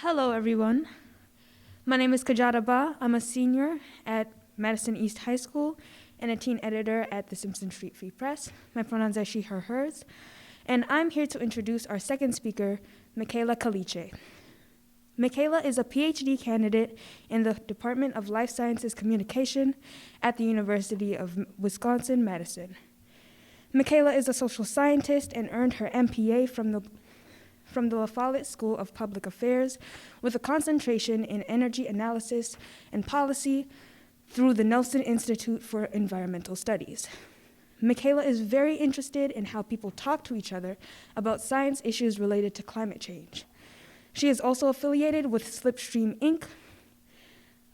Hello, everyone. My name is Kajada Ba. I'm a senior at Madison East High School and a teen editor at the Simpson Street Free Press. My pronouns are she, her, hers. And I'm here to introduce our second speaker, Mikhaila Calice. Mikhaila is a PhD candidate in the Department of Life Sciences Communication at the University of Wisconsin-Madison. Mikhaila is a social scientist and earned her MPA from the La Follette School of Public Affairs with a concentration in energy analysis and policy through the Nelson Institute for Environmental Studies. Mikhaila is very interested in how people talk to each other about science issues related to climate change. She is also affiliated with Slipstream Inc.,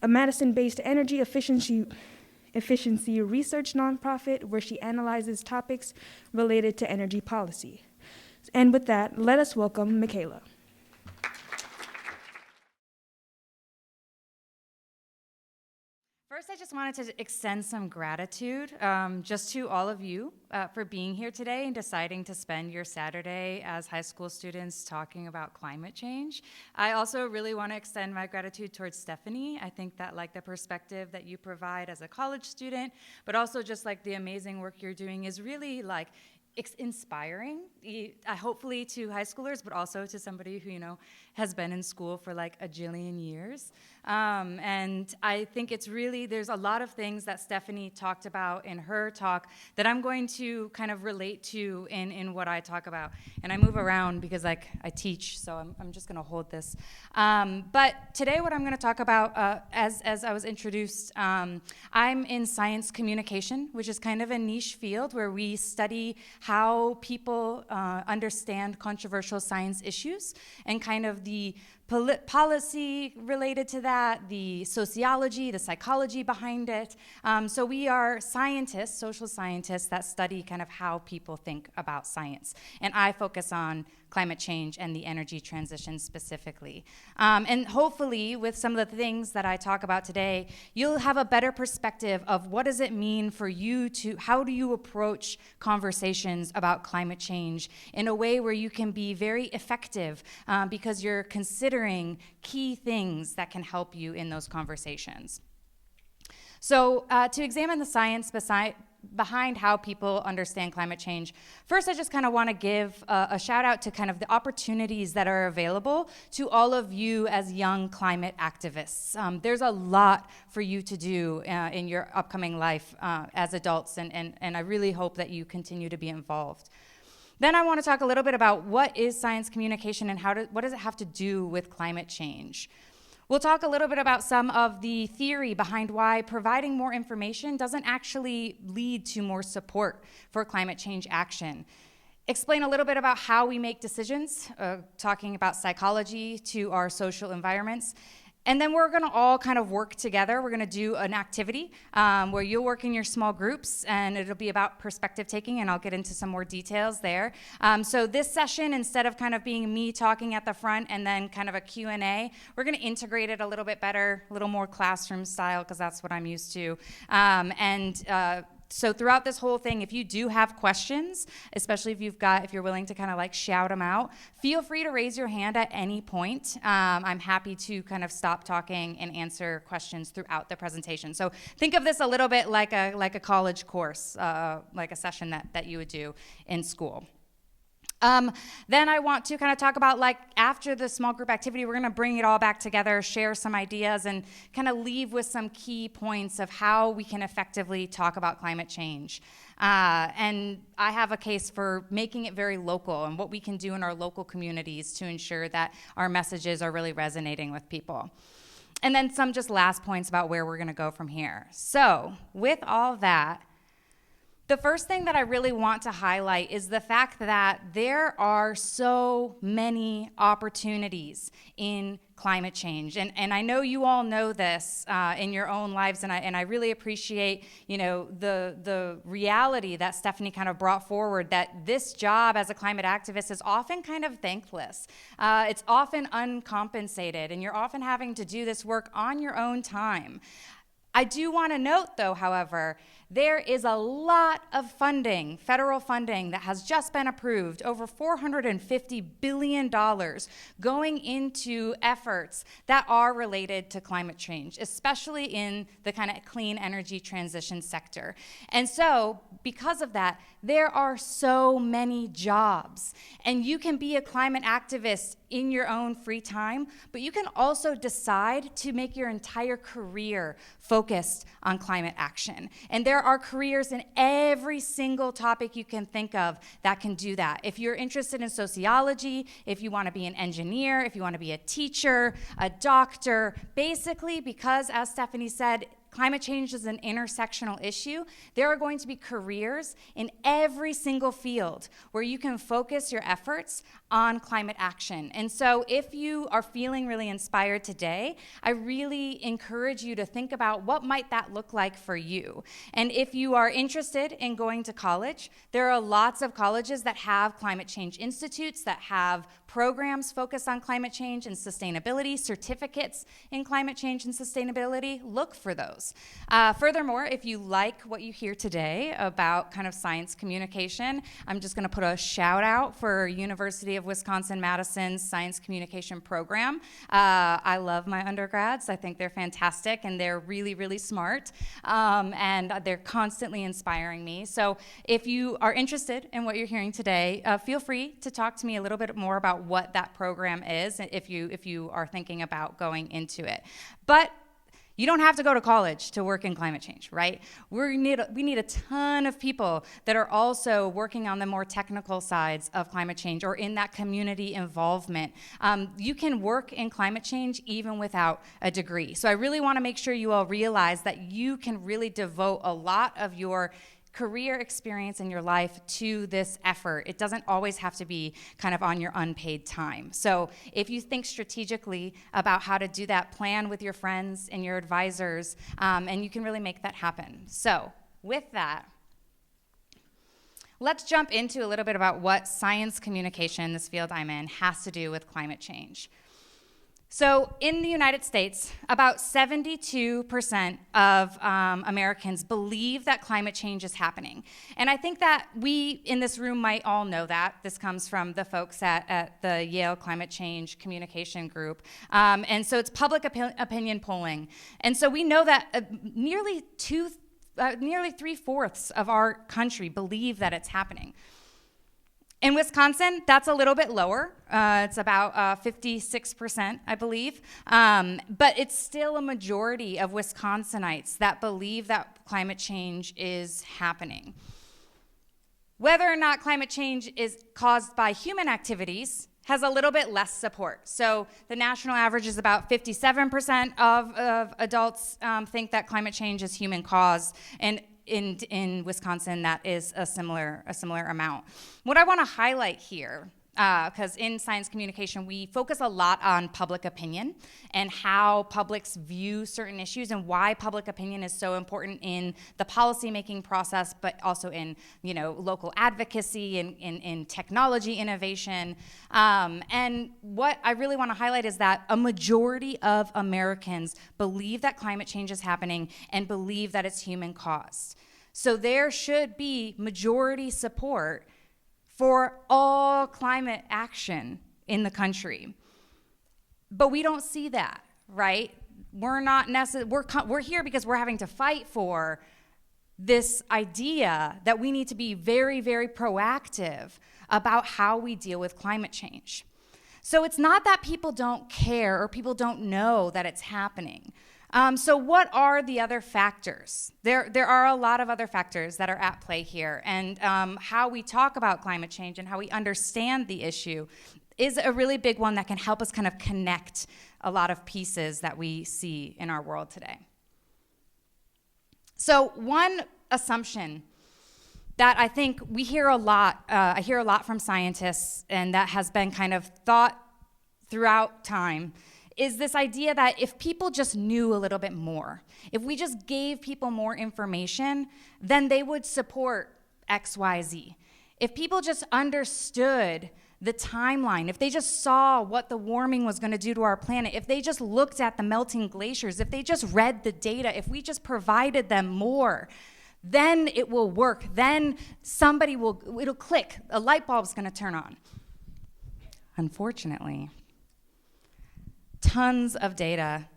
a Madison-based energy efficiency research nonprofit where she analyzes topics related to energy policy. And with that, let us welcome Mikhaila. First, I just wanted to extend some gratitude just to all of you for being here today and deciding to spend your Saturday as high school students talking about climate change. I also really want to extend my gratitude towards Stephanie. I think that the perspective that you provide as a college student, but also just the amazing work you're doing is really it's inspiring, hopefully to high schoolers, but also to somebody who, has been in school for a jillion years. And I think it's really, there's a lot of things that Stephanie talked about in her talk that I'm going to kind of relate to in what I talk about. And I move around because I teach, so I'm just gonna hold this. But today what I'm gonna talk about, as I was introduced, I'm in science communication, which is kind of a niche field where we study how people understand controversial science issues and kind of the policy related to that, the sociology, the psychology behind it. So we are scientists, social scientists, that study kind of how people think about science. And I focus on climate change and the energy transition specifically. And hopefully, with some of the things that I talk about today, you'll have a better perspective of what does it mean for you how do you approach conversations about climate change in a way where you can be very effective because you're considering key things that can help you in those conversations. So to examine the science behind how people understand climate change, first I just kind of want to give a shout out to kind of the opportunities that are available to all of you as young climate activists. There's a lot for you to do in your upcoming life as adults, and I really hope that you continue to be involved. Then I want to talk a little bit about what is science communication and what does it have to do with climate change. We'll talk a little bit about some of the theory behind why providing more information doesn't actually lead to more support for climate change action. Explain a little bit about how we make decisions, talking about psychology to our social environments. And then we're gonna all kind of work together. We're gonna do an activity where you'll work in your small groups, and it'll be about perspective taking, and I'll get into some more details there. So this session, instead of kind of being me talking at the front and then kind of a Q&A, we're gonna integrate it a little bit better, a little more classroom style, because that's what I'm used to. So throughout this whole thing, if you do have questions, especially if you're willing to kind of shout them out, feel free to raise your hand at any point. I'm happy to kind of stop talking and answer questions throughout the presentation. So think of this a little bit like a college course, like a session that you would do in school. Then I want to kind of talk about after the small group activity, we're going to bring it all back together, share some ideas, and kind of leave with some key points of how we can effectively talk about climate change. And I have a case for making it very local and what we can do in our local communities to ensure that our messages are really resonating with people. And then some just last points about where we're going to go from here. So with all that, the first thing that I really want to highlight is the fact that there are so many opportunities in climate change. And I know you all know this in your own lives, and I really appreciate, the reality that Stephanie kind of brought forward, that this job as a climate activist is often kind of thankless. It's often uncompensated, and you're often having to do this work on your own time. I do want to note, though, however, there is a lot of funding, federal funding, that has just been approved, over $450 billion going into efforts that are related to climate change, especially in the kind of clean energy transition sector. And so, because of that, there are so many jobs. And you can be a climate activist in your own free time, but you can also decide to make your entire career focused on climate action. And there are careers in every single topic you can think of that can do that. If you're interested in sociology, if you want to be an engineer, if you want to be a teacher, a doctor, basically, because as Stephanie said, climate change is an intersectional issue, there are going to be careers in every single field where you can focus your efforts on climate action. And so if you are feeling really inspired today, I really encourage you to think about what might that look like for you. And if you are interested in going to college, there are lots of colleges that have climate change institutes that have programs focused on climate change and sustainability, certificates in climate change and sustainability. Look for those. Furthermore, if you like what you hear today about kind of science communication, I'm just going to put a shout out for University of Wisconsin-Madison's science communication program. I love my undergrads. I think they're fantastic and they're really, really smart. And they're constantly inspiring me. So if you are interested in what you're hearing today, feel free to talk to me a little bit more about what that program is if you are thinking about going into it. But you don't have to go to college to work in climate change, right? We need a ton of people that are also working on the more technical sides of climate change or in that community involvement. You can work in climate change even without a degree. So I really want to make sure you all realize that you can really devote a lot of your career experience in your life to this effort. It doesn't always have to be kind of on your unpaid time. So if you think strategically about how to do that, plan with your friends and your advisors, and you can really make that happen. So with that, let's jump into a little bit about what science communication, this field I'm in, has to do with climate change. So in the United States, about 72% of Americans believe that climate change is happening. And I think that we in this room might all know that. This comes from the folks at the Yale Climate Change Communication Group. And so it's public opinion polling. And so we know that nearly 3/4 of our country believe that it's happening. In Wisconsin, that's a little bit lower. It's about 56%, I believe. But it's still a majority of Wisconsinites that believe that climate change is happening. Whether or not climate change is caused by human activities has a little bit less support. So the national average is about 57% of adults think that climate change is human caused, and in Wisconsin, that is a similar amount. What I want to highlight here, because in science communication, we focus a lot on public opinion and how publics view certain issues and why public opinion is so important in the policymaking process, but also in local advocacy and in technology innovation. And what I really want to highlight is that a majority of Americans believe that climate change is happening and believe that it's human caused. So there should be majority support for all climate action in the country. But we don't see that, right? We're here because we're having to fight for this idea that we need to be very, very proactive about how we deal with climate change. So it's not that people don't care or people don't know that it's happening. So what are the other factors? There are a lot of other factors that are at play here, and how we talk about climate change and how we understand the issue is a really big one that can help us kind of connect a lot of pieces that we see in our world today. So one assumption that I think we hear a lot, I hear a lot from scientists, and that has been kind of thought throughout time, is this idea that if people just knew a little bit more, if we just gave people more information, then they would support X, Y, Z. If people just understood the timeline, if they just saw what the warming was going to do to our planet, if they just looked at the melting glaciers, if they just read the data, if we just provided them more, Then it will work. Then it'll click. A light bulb's gonna turn on. Unfortunately, tons of data,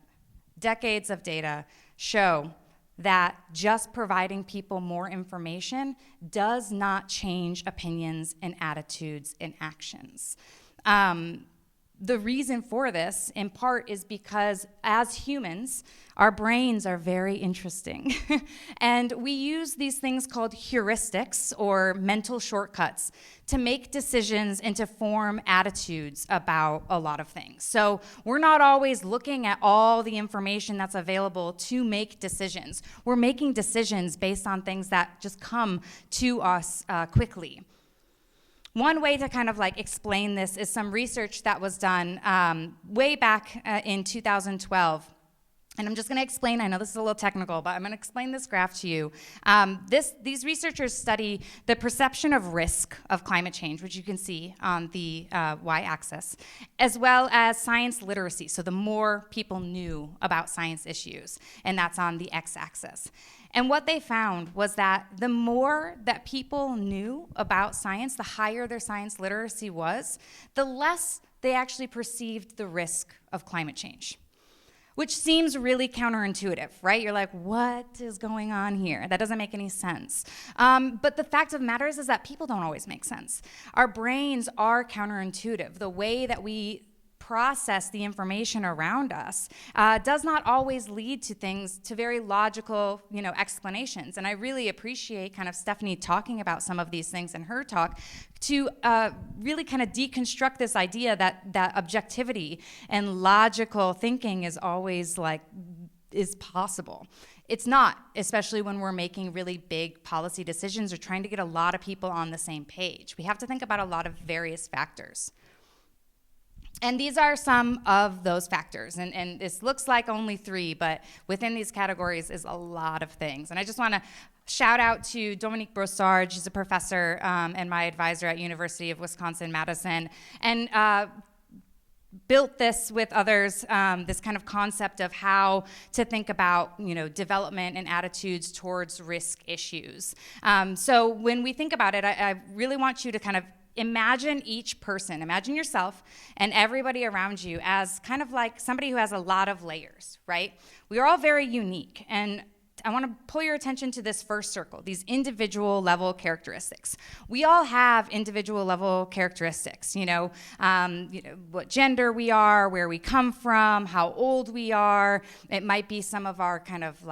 decades of data, show that just providing people more information does not change opinions and attitudes and actions. The reason for this, in part, is because as humans, our brains are very interesting. And we use these things called heuristics, or mental shortcuts, to make decisions and to form attitudes about a lot of things. So we're not always looking at all the information that's available to make decisions. We're making decisions based on things that just come to us quickly. One way to kind of like explain this is some research that was done way back in 2012. And I'm just going to explain, I know this is a little technical, but I'm going to explain this graph to you. These researchers study the perception of risk of climate change, which you can see on the y-axis, as well as science literacy, so the more people knew about science issues, and that's on the x-axis. And what they found was that the more that people knew about science, the higher their science literacy was, the less they actually perceived the risk of climate change. Which seems really counterintuitive, right? You're like, what is going on here? That doesn't make any sense. But the fact of the matter is that people don't always make sense. Our brains are counterintuitive. The way that we process the information around us does not always lead to very logical, explanations. And I really appreciate kind of Stephanie talking about some of these things in her talk to really kind of deconstruct this idea that objectivity and logical thinking is always is possible. It's not, especially when we're making really big policy decisions or trying to get a lot of people on the same page. We have to think about a lot of various factors. And these are some of those factors, and this looks like only 3, but within these categories is a lot of things. And I just want to shout out to Dominique Brossard. She's a professor and my advisor at University of Wisconsin-Madison, and built this with others, this kind of concept of how to think about, development and attitudes towards risk issues. So when we think about it, I really want you to kind of imagine each person, imagine yourself and everybody around you as kind of like somebody who has a lot of layers, right? We are all very unique, and I want to pull your attention to this first circle, these individual level characteristics. We all have individual level characteristics, what gender we are, where we come from, how old we are. It might be some of our kind of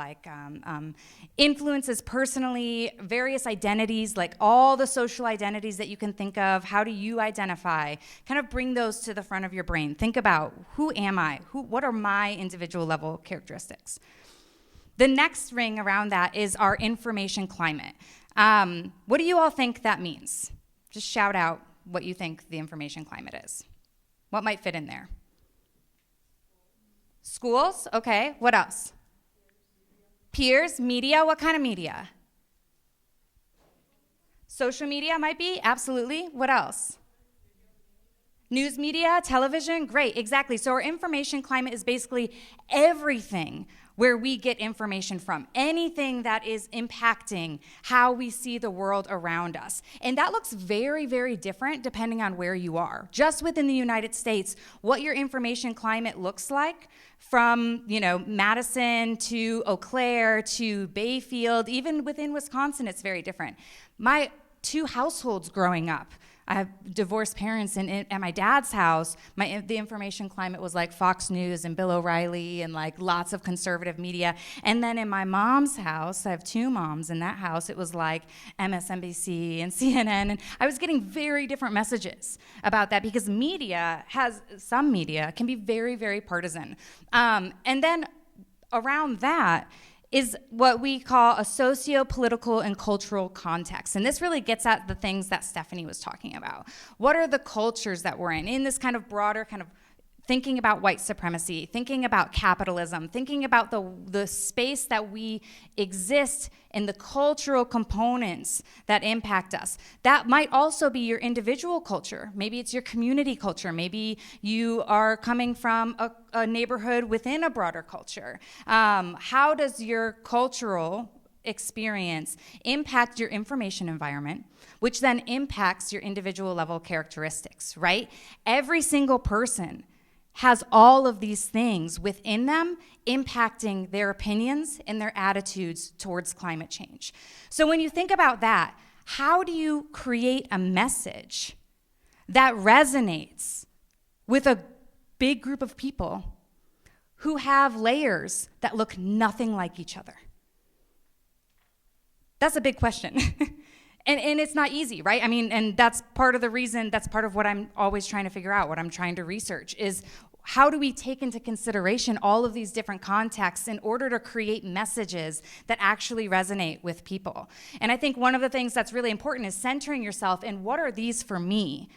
influences personally, various identities, like all the social identities that you can think of. How do you identify? Kind of bring those to the front of your brain. Think about, who am I? What are my individual level characteristics? The next ring around that is our information climate. What do you all think that means? Just shout out what you think the information climate is. What might fit in there? Schools, okay. What else? Peers, media, what kind of media? Social media might be, absolutely. What else? News media, television, great, exactly. So our information climate is basically everything where we get information from, anything that is impacting how we see the world around us. And that looks very, very different depending on where you are. Just within the United States, what your information climate looks like from, Madison to Eau Claire to Bayfield, even within Wisconsin, it's very different. My 2 households growing up, I have divorced parents, and at my dad's house, the information climate was like Fox News and Bill O'Reilly and like lots of conservative media. And then in my mom's house, I have 2 moms in that house, it was like MSNBC and CNN, and I was getting very different messages about that because some media can be very, very partisan. And then around that is what we call a socio-political and cultural context. And this really gets at the things that Stephanie was talking about. What are the cultures that we're in this kind of broader kind of thinking about white supremacy, thinking about capitalism, thinking about the space that we exist in, the cultural components that impact us. That might also be your individual culture. Maybe it's your community culture. Maybe you are coming from a neighborhood within a broader culture. How does your cultural experience impact your information environment, which then impacts your individual level characteristics, right? Every single person has all of these things within them impacting their opinions and their attitudes towards climate change. So when you think about that, how do you create a message that resonates with a big group of people who have layers that look nothing like each other? That's a big question. And it's not easy, right? I mean, and that's part of the reason, that's part of what I'm always trying to figure out, what I'm trying to research, is how do we take into consideration all of these different contexts in order to create messages that actually resonate with people? And I think one of the things that's really important is centering yourself in what are these for me?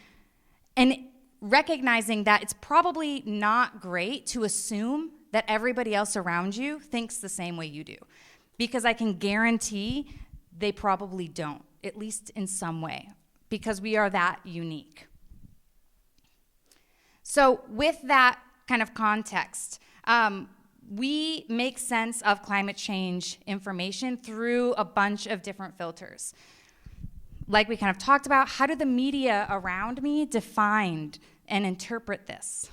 And recognizing that it's probably not great to assume that everybody else around you thinks the same way you do, because I can guarantee they probably don't, at least in some way, because we are that unique. So with that kind of context, we make sense of climate change information through a bunch of different filters. Like we kind of talked about, how do the media around me define and interpret this?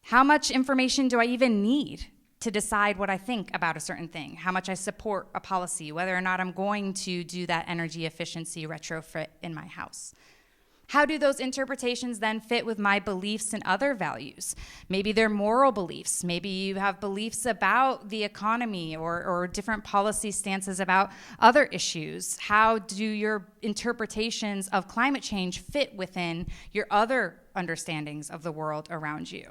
How much information do I even need to decide what I think about a certain thing? How much I support a policy, whether or not I'm going to do that energy efficiency retrofit in my house? How do those interpretations then fit with my beliefs and other values? Maybe they're moral beliefs. Maybe you have beliefs about the economy or different policy stances about other issues. How do your interpretations of climate change fit within your other understandings of the world around you?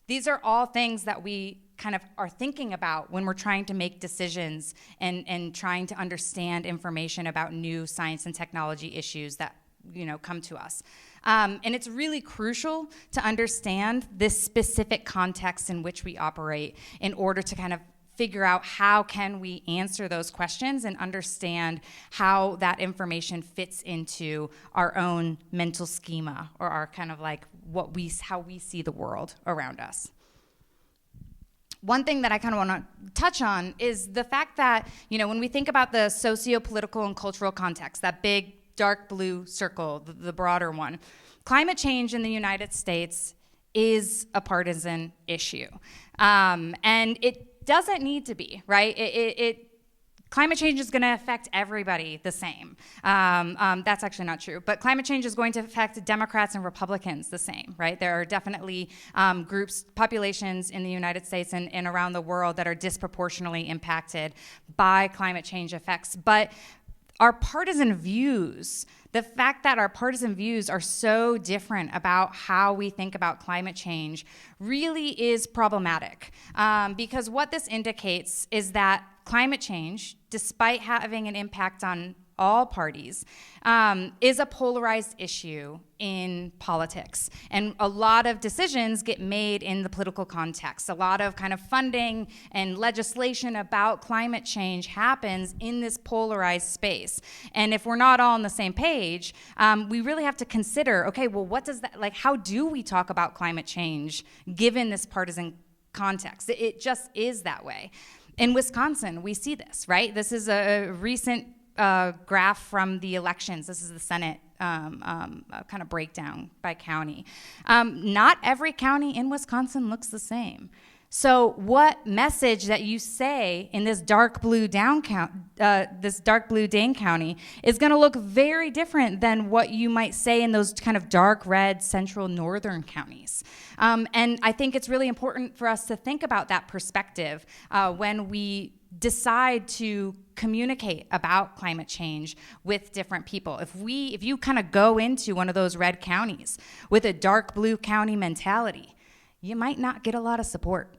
These are all things that we kind of are thinking about when we're trying to make decisions and trying to understand information about new science and technology issues that come to us. And it's really crucial to understand this specific context in which we operate in order to kind of figure out how can we answer those questions and understand how that information fits into our own mental schema or our kind of like how we see the world around us. One thing that I kind of want to touch on is the fact that, when we think about the socio-political and cultural context, that big dark blue circle, the broader one, climate change in the United States is a partisan issue. And it doesn't need to be, right? Climate change is going to affect everybody the same. That's actually not true. But climate change is going to affect Democrats and Republicans the same, right? There are definitely groups, populations in the United States and around the world that are disproportionately impacted by climate change effects. But our partisan views, the fact that our partisan views are so different about how we think about climate change really is problematic. Because what this indicates is that climate change, despite having an impact on all parties, is a polarized issue in politics. And a lot of decisions get made in the political context. A lot of kind of funding and legislation about climate change happens in this polarized space. And if we're not all on the same page, we really have to consider, okay, well, what does that, like, how do we talk about climate change given this partisan context? It just is that way. In Wisconsin, we see this, right? This is a recent graph from the elections. This is the Senate kind of breakdown by county. Not every county in Wisconsin looks the same. So what message that you say in this dark blue Dane County is going to look very different than what you might say in those kind of dark red central northern counties. And I think it's really important for us to think about that perspective when we decide to communicate about climate change with different people. If you kind of go into one of those red counties with a dark blue county mentality, you might not get a lot of support.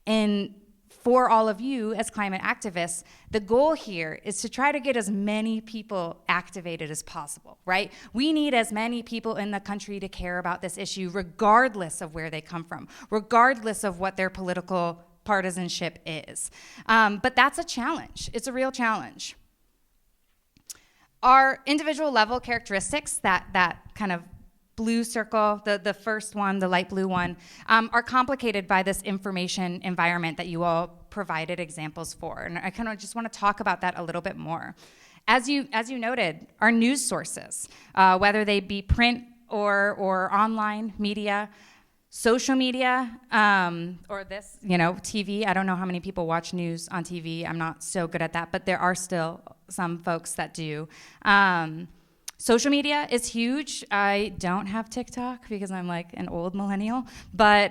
And for all of you as climate activists, the goal here is to try to get as many people activated as possible, right? We need as many people in the country to care about this issue, regardless of where they come from, regardless of what their political partisanship is. But that's a challenge. It's a real challenge. Our individual level characteristics, that kind of blue circle, the first one, the light blue one, are complicated by this information environment that you all provided examples for. And I kind of just want to talk about that a little bit more. As you noted, our news sources, whether they be print or online media, social media, or this, TV. I don't know how many people watch news on TV. I'm not so good at that, but there are still some folks that do. Social media is huge. I don't have TikTok because I'm like an old millennial, but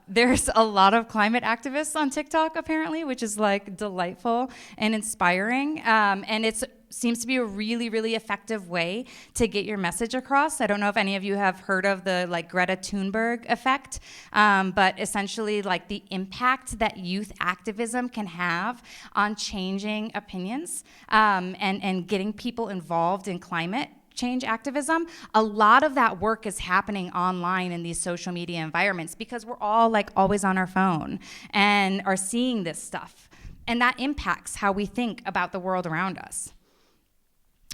there's a lot of climate activists on TikTok apparently, which is like delightful and inspiring. And it seems to be a really, really effective way to get your message across. I don't know if any of you have heard of the like Greta Thunberg effect, but essentially like the impact that youth activism can have on changing opinions and getting people involved in climate change activism. A lot of that work is happening online in these social media environments because we're all like always on our phone and are seeing this stuff. And that impacts how we think about the world around us.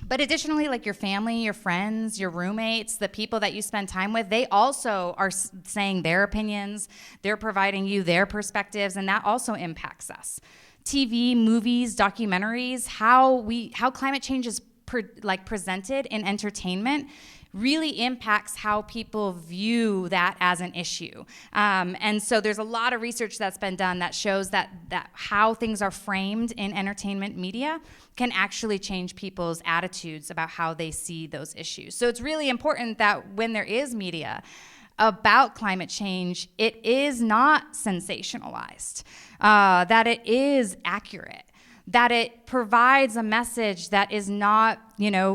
But additionally, like your family, your friends, your roommates, the people that you spend time with, they also are saying their opinions, they're providing you their perspectives, and that also impacts us. TV, movies, documentaries, how climate change is presented in entertainment really impacts how people view that as an issue. And so there's a lot of research that's been done that shows that how things are framed in entertainment media can actually change people's attitudes about how they see those issues. So it's really important that when there is media about climate change, it is not sensationalized, that it is accurate, that it provides a message that is not,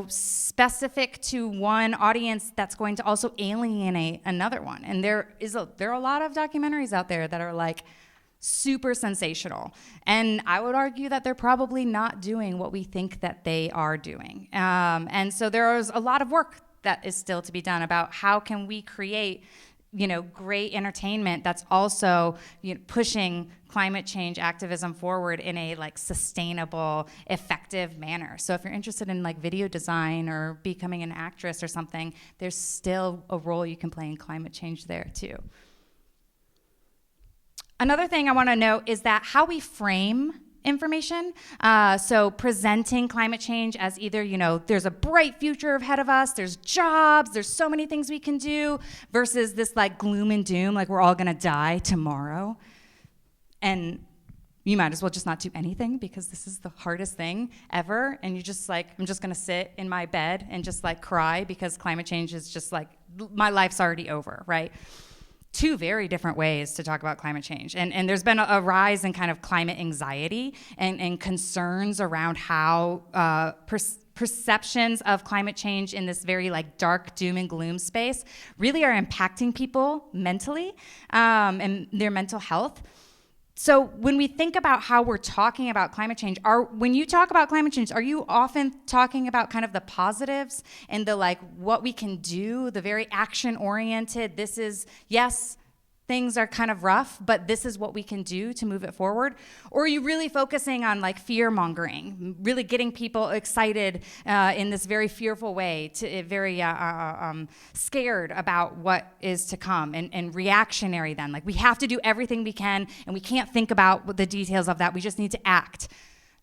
specific to one audience that's going to also alienate another one. And there are a lot of documentaries out there that are like super sensational. And I would argue that they're probably not doing what we think that they are doing. And so there is a lot of work that is still to be done about how can we create great entertainment that's also pushing climate change activism forward in a like sustainable, effective manner. So if you're interested in like video design or becoming an actress or something, there's still a role you can play in climate change there too. Another thing I want to note is that how we frame information, so presenting climate change as either, there's a bright future ahead of us, there's jobs, there's so many things we can do, versus this like gloom and doom, like we're all gonna die tomorrow. And you might as well just not do anything because this is the hardest thing ever. And you just like, I'm just gonna sit in my bed and just like cry because climate change is just like, my life's already over, right? Two very different ways to talk about climate change. And there's been a rise in kind of climate anxiety and concerns around how perceptions of climate change in this very like dark doom and gloom space really are impacting people mentally and their mental health. So when we think about how we're talking about climate change, when you talk about climate change, are you often talking about kind of the positives and the like what we can do, the very action-oriented, this is, yes, things are kind of rough, but this is what we can do to move it forward? Or are you really focusing on like fear-mongering, really getting people excited in this very fearful way, very scared about what is to come and reactionary then? Like we have to do everything we can and we can't think about the details of that, we just need to act.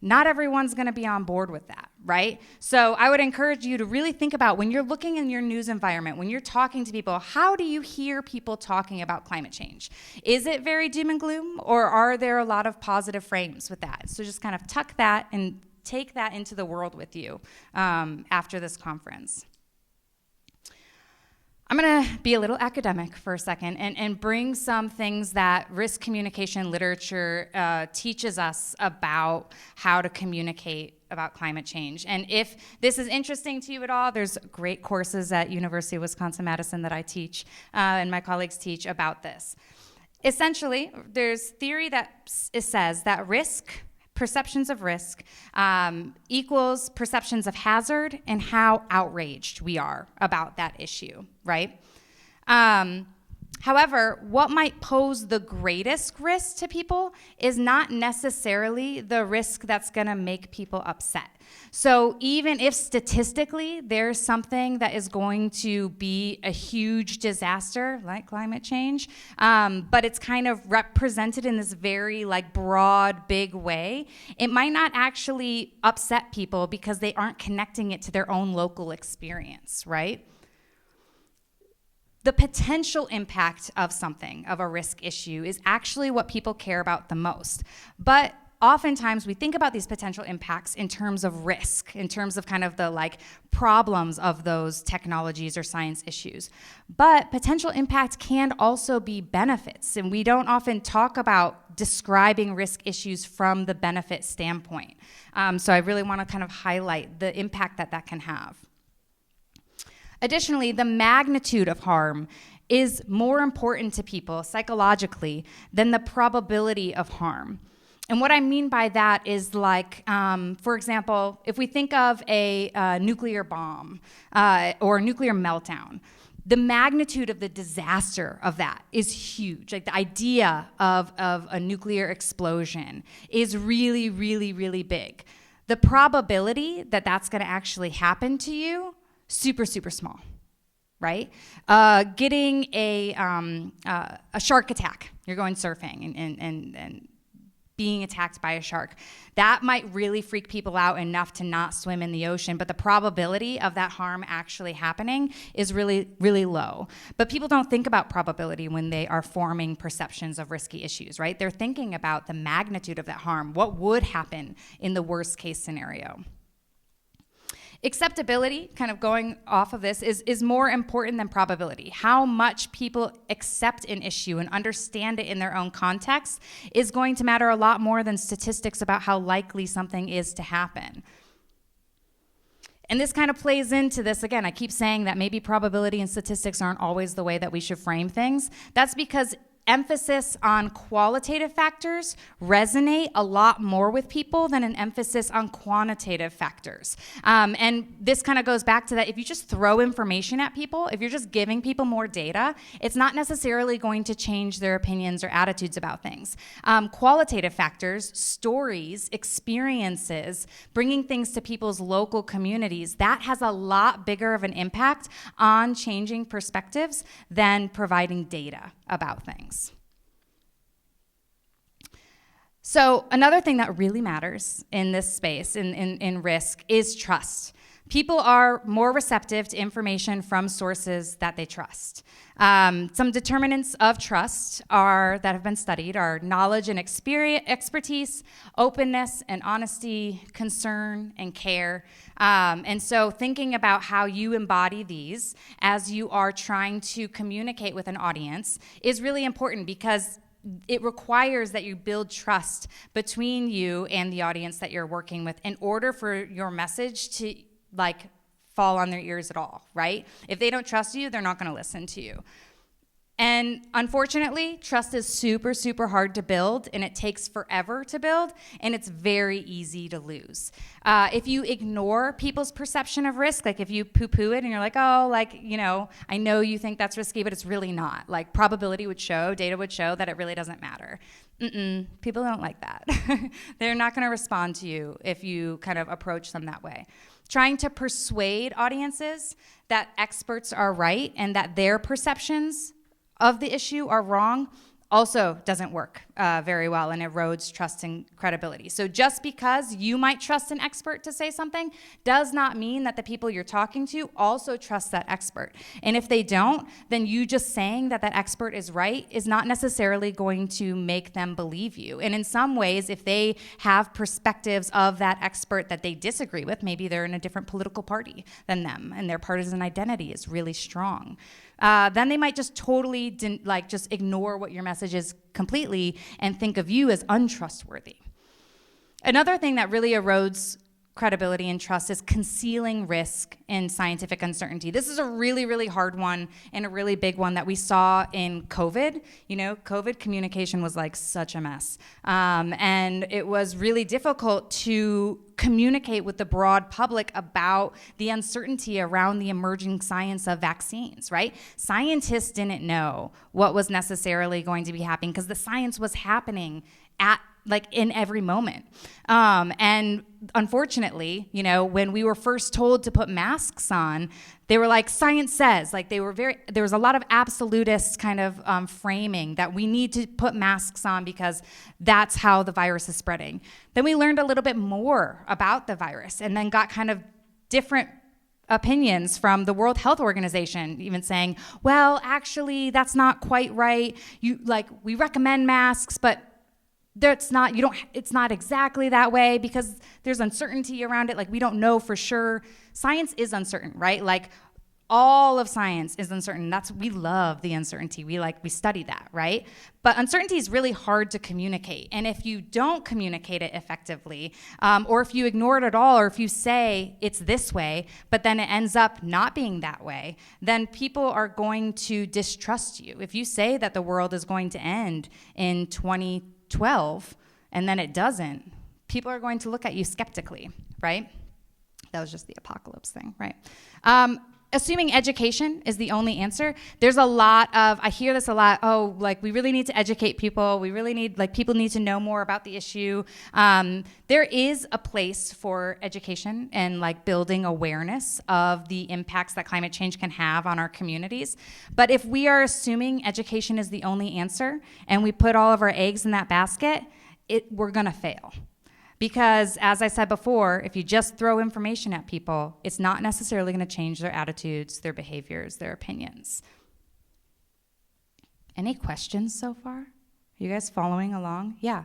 Not everyone's gonna be on board with that, right? So I would encourage you to really think about when you're looking in your news environment, when you're talking to people, how do you hear people talking about climate change? Is it very doom and gloom, or are there a lot of positive frames with that? So just kind of tuck that and take that into the world with you after this conference. I'm going to be a little academic for a second and bring some things that risk communication literature teaches us about how to communicate about climate change. And if this is interesting to you at all, there's great courses at University of Wisconsin-Madison that I teach and my colleagues teach about this. Essentially, there's theory that says that perceptions of risk equals perceptions of hazard and how outraged we are about that issue, right? However, what might pose the greatest risk to people is not necessarily the risk that's going to make people upset. So even if statistically there's something that is going to be a huge disaster, like climate change, but it's kind of represented in this very broad, big way, it might not actually upset people because they aren't connecting it to their own local experience, right? The potential impact of something, of a risk issue, is actually what people care about the most. But oftentimes we think about these potential impacts in terms of risk, in terms of kind of the problems of those technologies or science issues. But potential impact can also be benefits, and we don't often talk about describing risk issues from the benefit standpoint. So I really want to kind of highlight the impact that that can have. Additionally, the magnitude of harm is more important to people psychologically than the probability of harm. And what I mean by that is for example, if we think of a nuclear bomb or nuclear meltdown, the magnitude of the disaster of that is huge. The idea of a nuclear explosion is really, really, really big. The probability that that's going to actually happen to you, super, super small, right? Getting a shark attack, you're going surfing and being attacked by a shark, that might really freak people out enough to not swim in the ocean, but the probability of that harm actually happening is really, really low. But people don't think about probability when they are forming perceptions of risky issues, right? They're thinking about the magnitude of that harm, what would happen in the worst case scenario. Acceptability, kind of going off of this, is more important than probability. How much people accept an issue and understand it in their own context is going to matter a lot more than statistics about how likely something is to happen. And this kind of plays into this, again, I keep saying that maybe probability and statistics aren't always the way that we should frame things. That's because emphasis on qualitative factors resonate a lot more with people than an emphasis on quantitative factors. And this kind of goes back to that if you just throw information at people, if you're just giving people more data, it's not necessarily going to change their opinions or attitudes about things. Qualitative factors, stories, experiences, bringing things to people's local communities, that has a lot bigger of an impact on changing perspectives than providing data about things. So another thing that really matters in this space, in risk, is trust. People are more receptive to information from sources that they trust. Some determinants of trust that have been studied are knowledge and expertise, openness and honesty, concern and care. And so thinking about how you embody these as you are trying to communicate with an audience is really important because it requires that you build trust between you and the audience that you're working with in order for your message to fall on their ears at all, right? If they don't trust you, they're not going to listen to you. And unfortunately, trust is super, super hard to build, and it takes forever to build, and it's very easy to lose. If you ignore people's perception of risk, if you poo-poo it and you're I know you think that's risky, but it's really not. Probability would show, data would show that it really doesn't matter. People don't like that. They're not going to respond to you if you kind of approach them that way. Trying to persuade audiences that experts are right and that their perceptions of the issue are wrong also doesn't work very well and erodes trust and credibility. So just because you might trust an expert to say something does not mean that the people you're talking to also trust that expert. And if they don't, then you just saying that that expert is right is not necessarily going to make them believe you. And in some ways, if they have perspectives of that expert that they disagree with, maybe they're in a different political party than them and their partisan identity is really strong. Then they might just totally just ignore what your message is completely and think of you as untrustworthy. Another thing that really erodes credibility and trust is concealing risk in scientific uncertainty. This is a really, really hard one and a really big one that we saw in COVID. You know, COVID communication was like such a mess. And it was really difficult to communicate with the broad public about the uncertainty around the emerging science of vaccines, right? Scientists didn't know what was necessarily going to be happening because the science was happening in every moment. And unfortunately, you know, when we were first told to put masks on, they were like, science says, like there was a lot of absolutist kind of framing that we need to put masks on because that's how the virus is spreading. Then we learned a little bit more about the virus and then got kind of different opinions from the World Health Organization, even saying, well, actually, that's not quite right. We recommend masks, but it's not exactly that way because there's uncertainty around it. Like, we don't know for sure. Science is uncertain, right? Like, all of science is uncertain. We love the uncertainty. We study that, right? But uncertainty is really hard to communicate. And if you don't communicate it effectively, or if you ignore it at all, or if you say it's this way, but then it ends up not being that way, then people are going to distrust you. If you say that the world is going to end in 2012 and then it doesn't, people are going to look at you skeptically, right? That was just the apocalypse thing, right? Assuming education is the only answer, there's a lot of, I hear this a lot, we really need to educate people. We really need, people need to know more about the issue. There is a place for education and building awareness of the impacts that climate change can have on our communities. But if we are assuming education is the only answer and we put all of our eggs in that basket, we're gonna fail. Because, as I said before, if you just throw information at people, it's not necessarily going to change their attitudes, their behaviors, their opinions. Any questions so far? Are you guys following along? Yeah.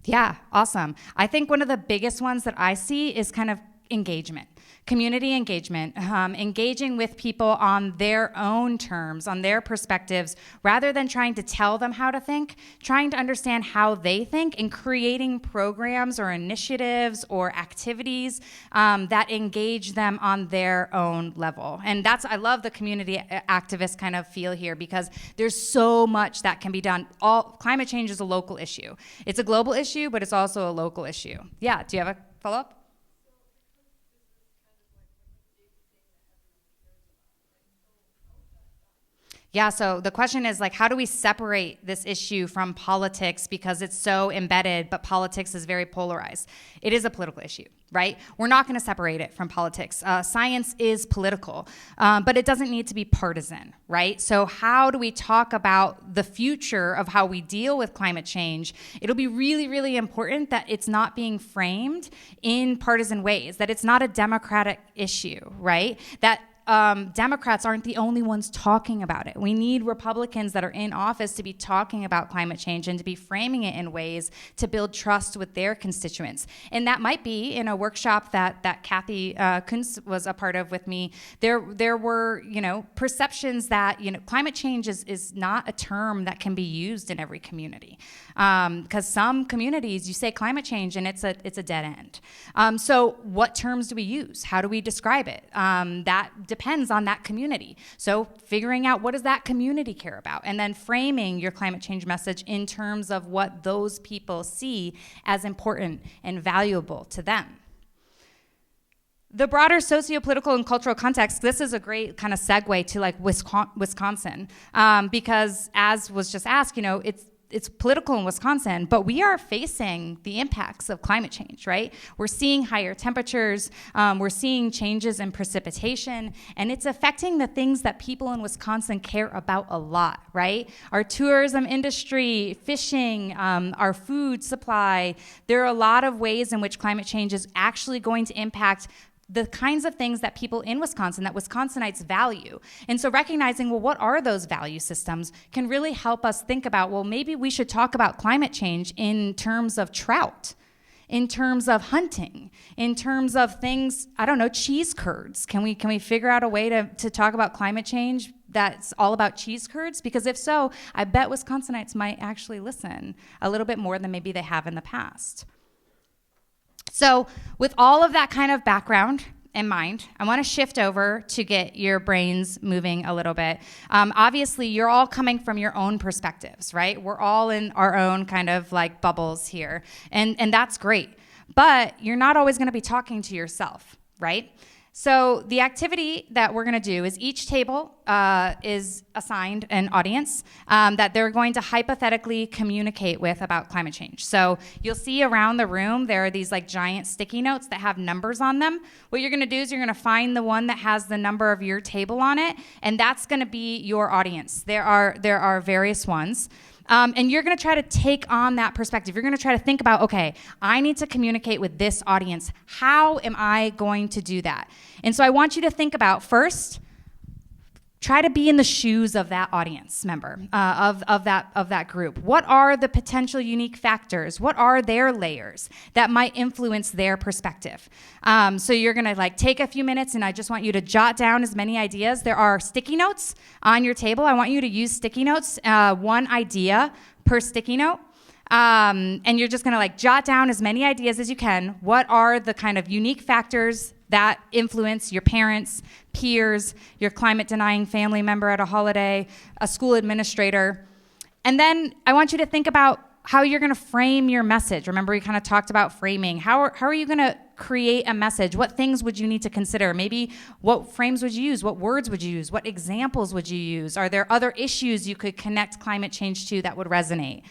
Yeah, awesome. I think one of the biggest ones that I see is kind of engagement. Community engagement, engaging with people on their own terms, on their perspectives, rather than trying to tell them how to think, trying to understand how they think and creating programs or initiatives or activities that engage them on their own level. And I love the community activist kind of feel here because there's so much that can be done. Climate change is a local issue. It's a global issue, but it's also a local issue. Yeah, do you have a follow-up? Yeah, so the question is how do we separate this issue from politics because it's so embedded, but politics is very polarized. It is a political issue, right? We're not gonna separate it from politics. Science is political, but it doesn't need to be partisan, right? So how do we talk about the future of how we deal with climate change? It'll be really, really important that it's not being framed in partisan ways, that it's not a Democratic issue, right? That Democrats aren't the only ones talking about it. We need Republicans that are in office to be talking about climate change and to be framing it in ways to build trust with their constituents. And that might be in a workshop that Kathy Kuntz was a part of with me. There were, perceptions that, climate change is not a term that can be used in every community. Because some communities, you say climate change and it's a dead end. So what terms do we use? How do we describe it? That depends on that community. So figuring out what does that community care about and then framing your climate change message in terms of what those people see as important and valuable to them. The broader socio-political and cultural context, this is a great kind of segue to Wisconsin, because as was just asked, it's political in Wisconsin, but we are facing the impacts of climate change, right? We're seeing higher temperatures, we're seeing changes in precipitation, and it's affecting the things that people in Wisconsin care about a lot, right? Our tourism industry, fishing, our food supply. There are a lot of ways in which climate change is actually going to impact the kinds of things that people in Wisconsin, that Wisconsinites value. And so recognizing, what are those value systems can really help us think about, maybe we should talk about climate change in terms of trout, in terms of hunting, in terms of things, cheese curds. Can we figure out a way to talk about climate change that's all about cheese curds? Because if so, I bet Wisconsinites might actually listen a little bit more than maybe they have in the past. So with all of that kind of background in mind, I want to shift over to get your brains moving a little bit. Obviously, you're all coming from your own perspectives, right? We're all in our own kind of like bubbles here, and that's great. But you're not always going to be talking to yourself, right? So the activity that we're going to do is each table is assigned an audience that they're going to hypothetically communicate with about climate change. So you'll see around the room there are these like giant sticky notes that have numbers on them. What you're going to do is you're going to find the one that has the number of your table on it, and that's going to be your audience. There are various ones. And you're going to try to take on that perspective. You're going to try to think about, okay, I need to communicate with this audience. How am I going to do that? And so I want you to think about, first, try to be in the shoes of that audience member, of that group. What are the potential unique factors? What are their layers that might influence their perspective? So you're gonna like take a few minutes, and I just want you to jot down as many ideas. There are sticky notes on your table. I want you to use sticky notes, one idea per sticky note. And you're just gonna like jot down as many ideas as you can. What are the kind of unique factors that influence your parents, peers, your climate-denying family member at a holiday, a school administrator? And then I want you to think about how you're going to frame your message. Remember, we kind of talked about framing. How are you going to create a message? What things would you need to consider? Maybe what frames would you use? What words would you use? What examples would you use? Are there other issues you could connect climate change to that would resonate?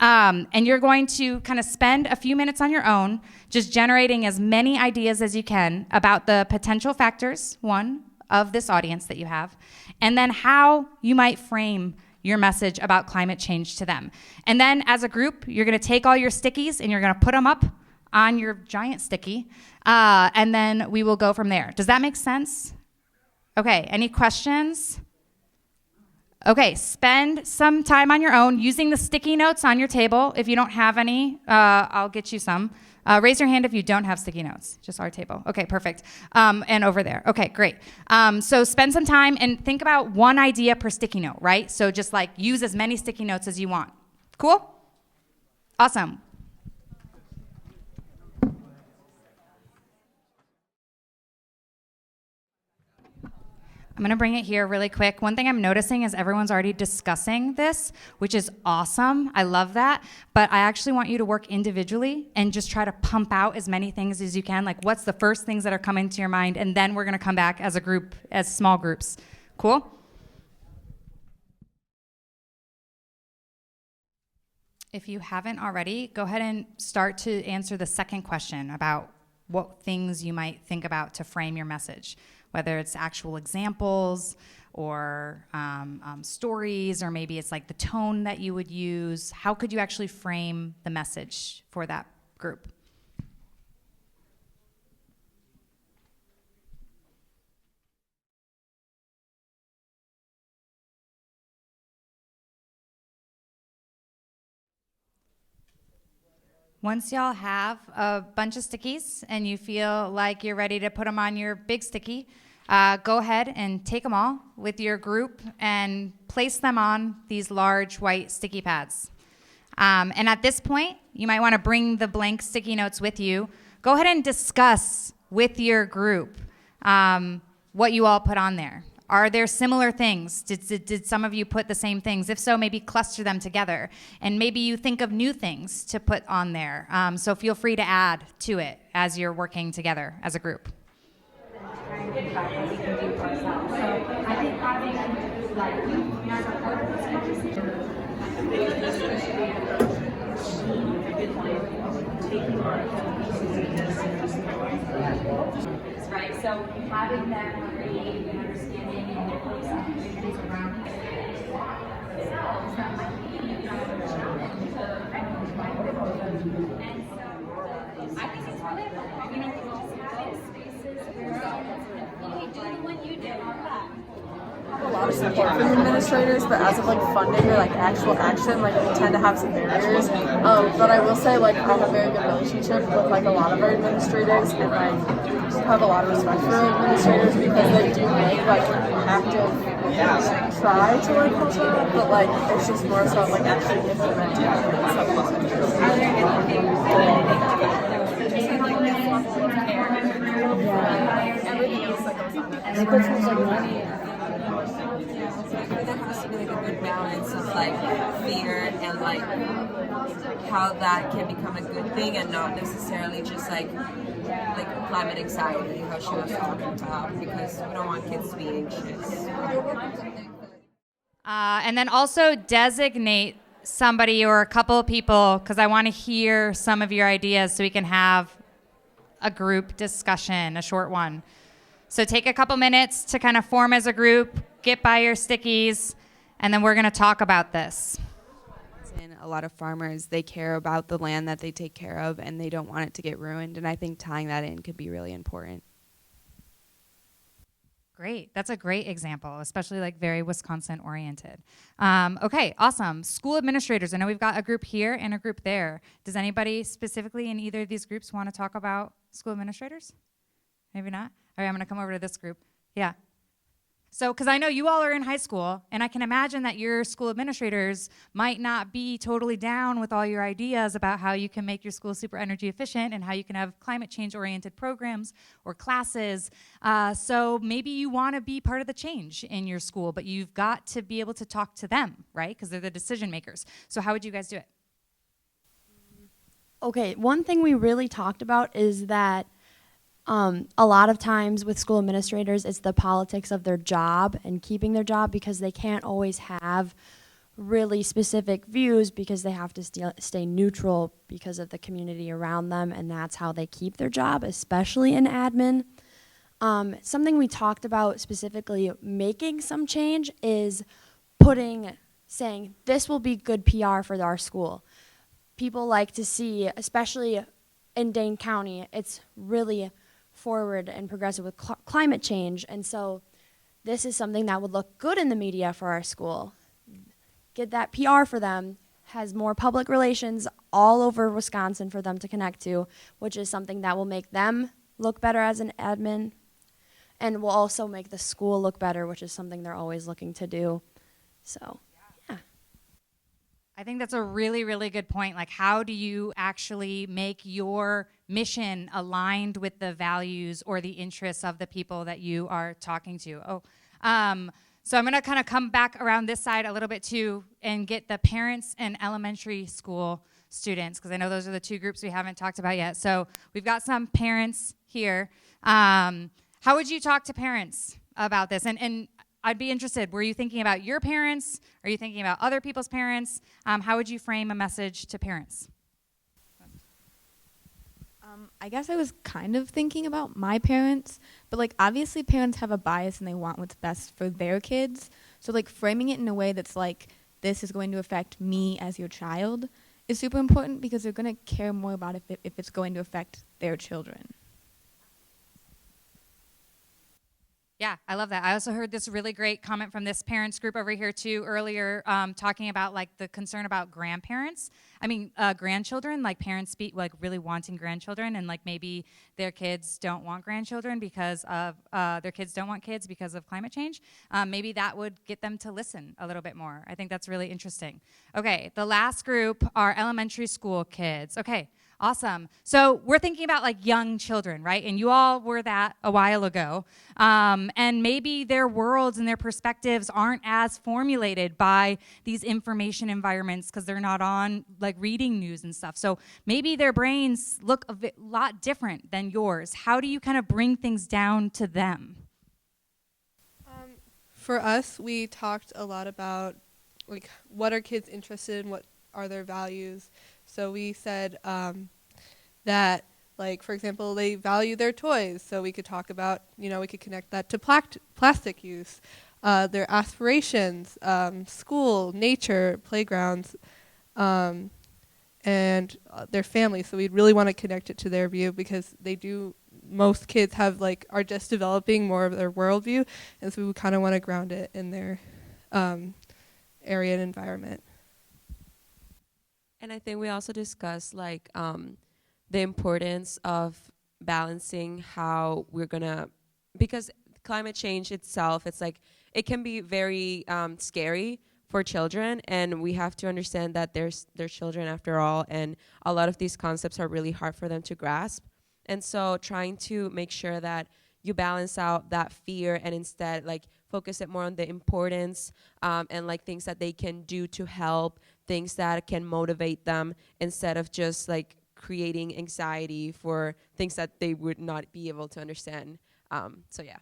And you're going to kind of spend a few minutes on your own just generating as many ideas as you can about the potential factors, one, of this audience that you have, and then how you might frame your message about climate change to them. And then as a group, you're going to take all your stickies and you're going to put them up on your giant sticky, and then we will go from there. Does that make sense? Okay, any questions? Okay, spend some time on your own using the sticky notes on your table. If you don't have any, I'll get you some. Raise your hand if you don't have sticky notes, just our table. Okay, perfect. And over there. Okay, great. So spend some time and think about one idea per sticky note, right? So just like use as many sticky notes as you want. Cool? Awesome. I'm going to bring it here really quick. One thing I'm noticing is everyone's already discussing this, which is awesome. I love that. But I actually want you to work individually and just try to pump out as many things as you can. Like, what's the first things that are coming to your mind? And then we're going to come back as a group, as small groups. Cool? If you haven't already, go ahead and start to answer the second question about what things you might think about to frame your message, whether it's actual examples or stories, or maybe it's like the tone that you would use. How could you actually frame the message for that group? Once y'all have a bunch of stickies and you feel like you're ready to put them on your big sticky, go ahead and take them all with your group and place them on these large white sticky pads. And at this point, you might want to bring the blank sticky notes with you. Go ahead and discuss with your group what you all put on there. Are there similar things? Did some of you put the same things? If so, maybe cluster them together. And maybe you think of new things to put on there. So feel free to add to it as you're working together as a group. Right, so having them create an understanding and things around themselves that might be kind of a challenge to and so I think it's really important, you know, just having spaces where you do what you do. A lot of support from administrators, but as of like funding or like actual action, like we tend to have some barriers. But I will say, like, I have a very good relationship with like a lot of our administrators, and like have a lot of respect for administrators because they do make like active try to like help out, but like it's just more so like actually implementing stuff. equal towards like money. There has to be like a good balance of like fear and like how that can become a good thing and not necessarily just like climate anxiety, how she was talking about, because we don't want kids to be anxious. And then also designate somebody or a couple of people, because I want to hear some of your ideas so we can have a group discussion, a short one. So take a couple minutes to kind of form as a group, get by your stickies, and then we're going to talk about this. And a lot of farmers, they care about the land that they take care of, and they don't want it to get ruined. And I think tying that in could be really important. Great. That's a great example, especially like very Wisconsin oriented. Okay, awesome. School administrators. I know we've got a group here and a group there. Does anybody specifically in either of these groups want to talk about school administrators? Maybe not. All right, I'm going to come over to this group. Yeah. So, because I know you all are in high school, and I can imagine that your school administrators might not be totally down with all your ideas about how you can make your school super energy efficient and how you can have climate change oriented programs or classes. So maybe you want to be part of the change in your school, but you've got to be able to talk to them, right? Because they're the decision makers. So how would you guys do it? Okay, one thing we really talked about is that a lot of times with school administrators, it's the politics of their job and keeping their job, because they can't always have really specific views because they have to stay neutral because of the community around them, and that's how they keep their job, especially in admin. Something we talked about specifically making some change is saying this will be good PR for our school. People like to see, especially in Dane County, it's really forward and progressive with climate change, and so this is something that would look good in the media for our school. Get that PR for them, has more public relations all over Wisconsin for them to connect to, which is something that will make them look better as an admin, and will also make the school look better, which is something they're always looking to do. So, yeah. I think that's a really, really good point. Like, how do you actually make your mission aligned with the values or the interests of the people that you are talking to? So I'm going to kind of come back around this side a little bit too and get the parents and elementary school students, because I know those are the two groups we haven't talked about yet. So we've got some parents here. How would you talk to parents about this? And I'd be interested, were you thinking about your parents? Are you thinking about other people's parents? How would you frame a message to parents? I guess I was kind of thinking about my parents, but like obviously parents have a bias and they want what's best for their kids. So like framing it in a way that's like, this is going to affect me as your child is super important, because they're going to care more about if it's going to affect their children. Yeah, I love that. I also heard this really great comment from this parents group over here too earlier, talking about like the concern about grandchildren, like parents like really wanting grandchildren, and like maybe their kids don't want grandchildren because of, their kids don't want kids because of climate change. Maybe that would get them to listen a little bit more. I think that's really interesting. Okay, the last group are elementary school kids. Okay. Awesome. So we're thinking about like young children, right? And you all were that a while ago. And maybe their worlds and their perspectives aren't as formulated by these information environments because they're not on like reading news and stuff. So maybe their brains look a lot different than yours. How do you kind of bring things down to them? For us, we talked a lot about like what are kids interested in, what are their values. So we said that, like, for example, they value their toys. So we could talk about, we could connect that to plastic use, their aspirations, school, nature, playgrounds, and their family. So we'd really want to connect it to their view, because most kids are just developing more of their worldview. And so we kind of want to ground it in their area and environment. And I think we also discussed the importance of balancing how we're gonna, because climate change itself, it's like it can be very scary for children, and we have to understand that they're children after all, and a lot of these concepts are really hard for them to grasp. And so trying to make sure that you balance out that fear and instead like focus it more on the importance and like things that they can do to help, things that can motivate them instead of just like creating anxiety for things that they would not be able to understand. So yeah.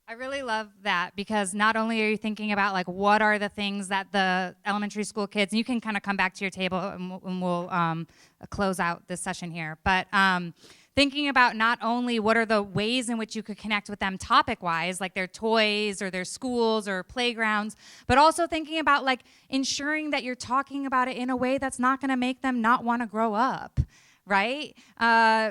I really love that, because not only are you thinking about like what are the things that the elementary school kids, and you can kind of come back to your table and we'll close out this session here, but thinking about not only what are the ways in which you could connect with them topic-wise, like their toys or their schools or playgrounds, but also thinking about like ensuring that you're talking about it in a way that's not going to make them not want to grow up. Right?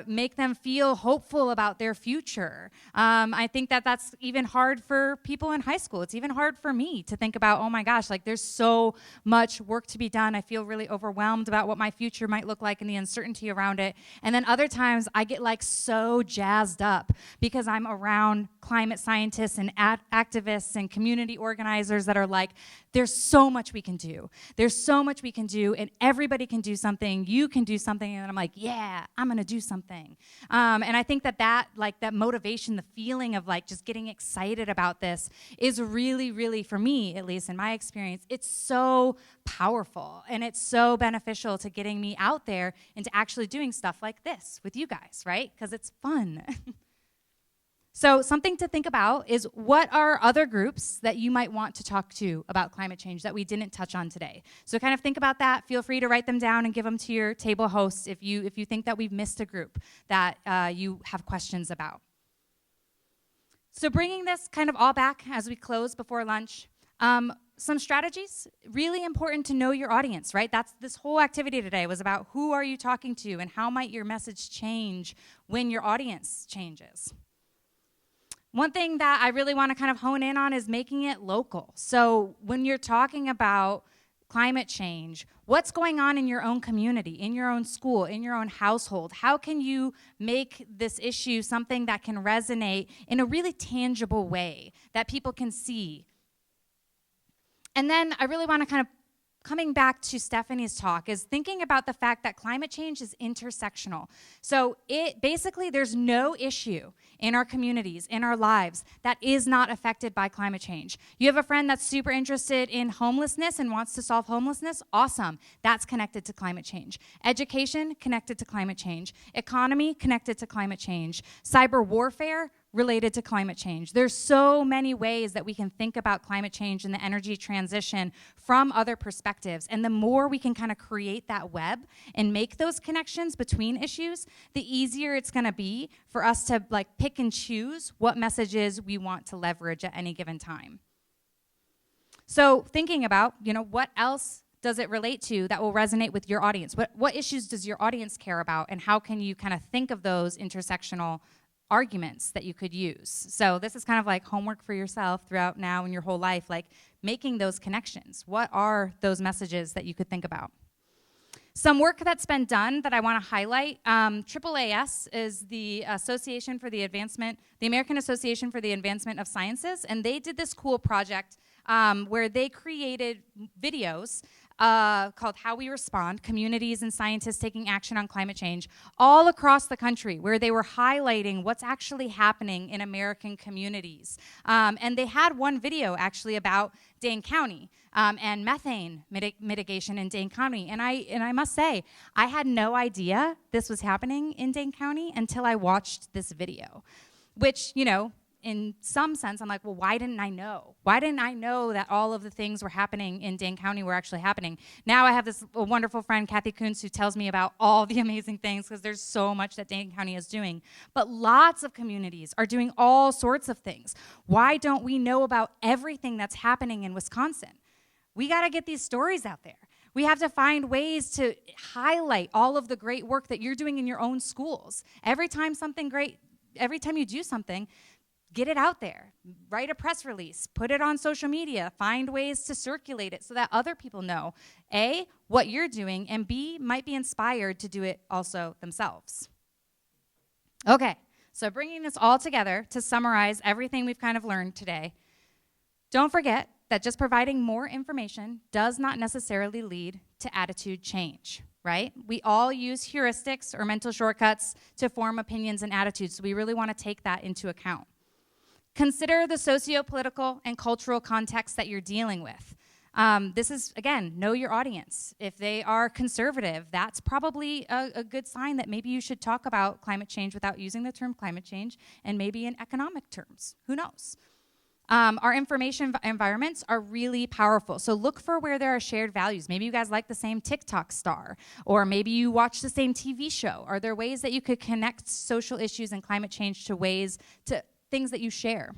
Make them feel hopeful about their future. I think that that's even hard for people in high school. It's even hard for me to think about, oh my gosh, like there's so much work to be done. I feel really overwhelmed about what my future might look like and the uncertainty around it. And then other times I get like so jazzed up because I'm around climate scientists and activists and community organizers that are like, there's so much we can do. There's so much we can do, and everybody can do something. You can do something, and I'm like, yeah, I'm gonna do something. And I think that motivation, the feeling of like just getting excited about this is really, really, for me, at least in my experience, it's so powerful and it's so beneficial to getting me out there and to actually doing stuff like this with you guys, right? Because it's fun. So something to think about is, what are other groups that you might want to talk to about climate change that we didn't touch on today? So kind of think about that. Feel free to write them down and give them to your table hosts if you think that we've missed a group that you have questions about. So bringing this kind of all back as we close before lunch, some strategies, really important to know your audience, right? That's this whole activity today was about who are you talking to and how might your message change when your audience changes. One thing that I really want to kind of hone in on is making it local. So when you're talking about climate change, what's going on in your own community, in your own school, in your own household? How can you make this issue something that can resonate in a really tangible way that people can see? And then I really want to kind of, coming back to Stephanie's talk, is thinking about the fact that climate change is intersectional. So basically there's no issue in our communities, in our lives, that is not affected by climate change. You have a friend that's super interested in homelessness and wants to solve homelessness? Awesome. That's connected to climate change. Education, connected to climate change. Economy, connected to climate change. Cyber warfare, related to climate change. There's so many ways that we can think about climate change and the energy transition from other perspectives. And the more we can kind of create that web and make those connections between issues, the easier it's going to be for us to like pick and choose what messages we want to leverage at any given time. So thinking about, what else does it relate to that will resonate with your audience? What issues does your audience care about, and how can you kind of think of those intersectional arguments that you could use? So this is kind of like homework for yourself throughout now in your whole life, like making those connections. What are those messages that you could think about? Some work that's been done that I want to highlight, AAAS is the Association for the Advancement, the American Association for the Advancement of Sciences, and they did this cool project where they created videos called How We Respond, Communities and Scientists Taking Action on Climate Change, all across the country, where they were highlighting what's actually happening in American communities. And they had one video actually about Dane County and methane mitigation in Dane County. And I must say, I had no idea this was happening in Dane County until I watched this video, which, in some sense, I'm like, well, why didn't I know? Why didn't I know that all of the things were happening in Dane County were actually happening? Now I have this wonderful friend, Kathy Kuntz, who tells me about all the amazing things, because there's so much that Dane County is doing. But lots of communities are doing all sorts of things. Why don't we know about everything that's happening in Wisconsin? We got to get these stories out there. We have to find ways to highlight all of the great work that you're doing in your own schools. Every time you do something, get it out there. Write a press release. Put it on social media. Find ways to circulate it so that other people know, A, what you're doing, and B, might be inspired to do it also themselves. Okay, so bringing this all together to summarize everything we've kind of learned today, don't forget that just providing more information does not necessarily lead to attitude change. right? We all use heuristics or mental shortcuts to form opinions and attitudes, so we really want to take that into account. Consider the socio-political and cultural context that you're dealing with. This is, again, know your audience. If they are conservative, that's probably a good sign that maybe you should talk about climate change without using the term climate change, and maybe in economic terms. Who knows? Our information environments are really powerful. So look for where there are shared values. Maybe you guys like the same TikTok star, or maybe you watch the same TV show. Are there ways that you could connect social issues and climate change to things that you share?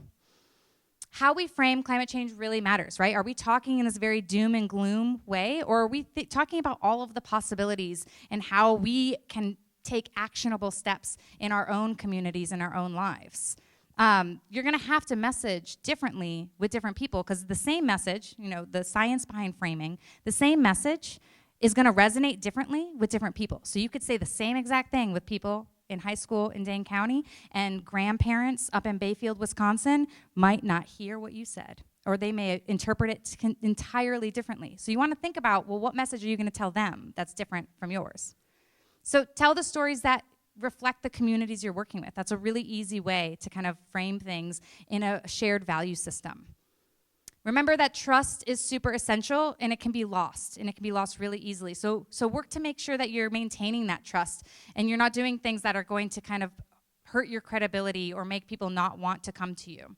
How we frame climate change really matters, right? Are we talking in this very doom and gloom way, or are we talking about all of the possibilities and how we can take actionable steps in our own communities and our own lives? You're gonna have to message differently with different people, because the same message, the science behind framing, the same message is gonna resonate differently with different people. So you could say the same exact thing with people in high school in Dane County, and grandparents up in Bayfield, Wisconsin might not hear what you said, or they may interpret it entirely differently. So you wanna think about, well, what message are you gonna tell them that's different from yours? So tell the stories that reflect the communities you're working with. That's a really easy way to kind of frame things in a shared value system. Remember that trust is super essential, and it can be lost really easily. So work to make sure that you're maintaining that trust, and you're not doing things that are going to kind of hurt your credibility or make people not want to come to you.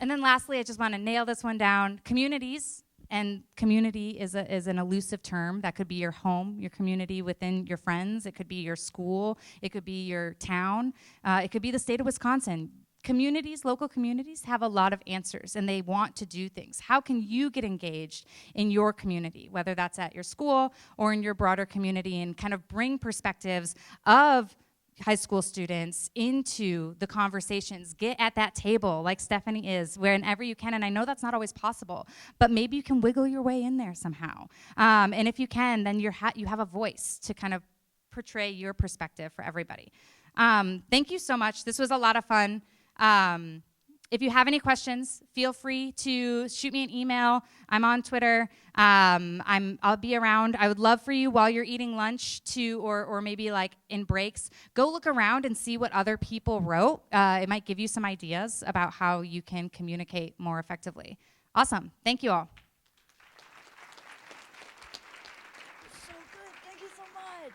And then lastly, I just want to nail this one down. Communities, and community is an elusive term. That could be your home, your community within your friends. It could be your school. It could be your town. It could be the state of Wisconsin. Communities, local communities, have a lot of answers, and they want to do things. How can you get engaged in your community, whether that's at your school or in your broader community, and kind of bring perspectives of high school students into the conversations? Get at that table like Stephanie is, whenever you can. And I know that's not always possible, but maybe you can wiggle your way in there somehow. And if you can, then you have a voice to kind of portray your perspective for everybody. Thank you so much. This was a lot of fun. If you have any questions, feel free to shoot me an email. I'm on Twitter. I'll be around. I would love for you, while you're eating lunch, or maybe like in breaks, go look around and see what other people wrote. It might give you some ideas about how you can communicate more effectively. Awesome. Thank you all. So good. Thank you so much.